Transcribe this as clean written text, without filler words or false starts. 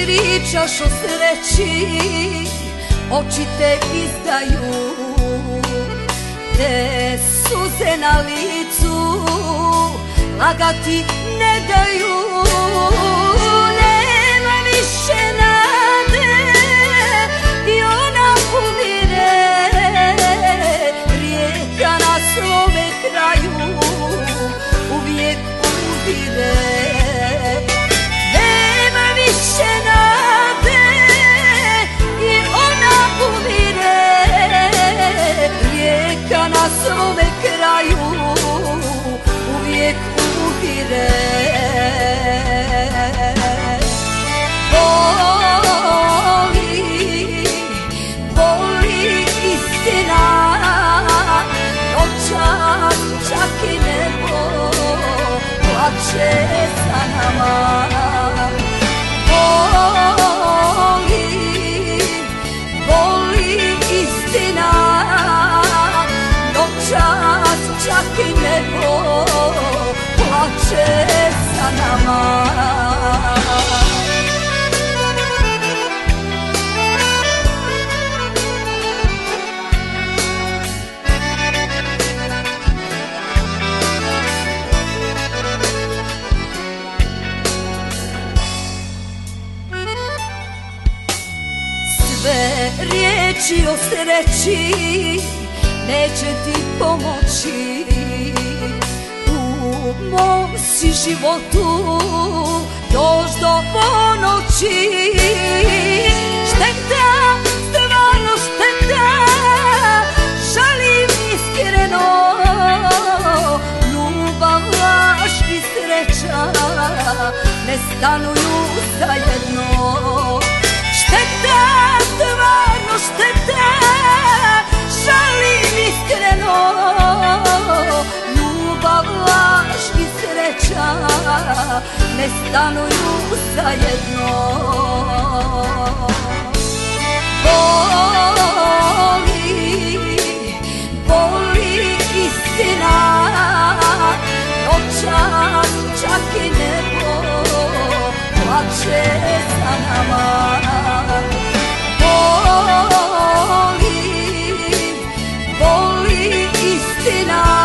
pričaš o sreći, oči te izdaju, te suze na licu lagati ne daju. Nema više nade i ona umire, rijeka na svome kraju uvijek umire. Nema više nade i ona umire, rijeka na svome kraju uvijek umire. Boli istina, noćas čak i nebo plače za nama. Boli istina, noćas čak i nebo plače za nama. Sve riječi o sreći neće ti pomoći, u mom si životu još do ponoći. Šteta, stvarno šteta, žalim iskreno, ljubav, laž i sreća ne stanuju zajedno. Šteta, stvarno šteta, žalim iskreno, ljubav, laž i sreća ne stanuju zajedno. Boli istina, noćas čak i nebo plače za nama. Boli istina,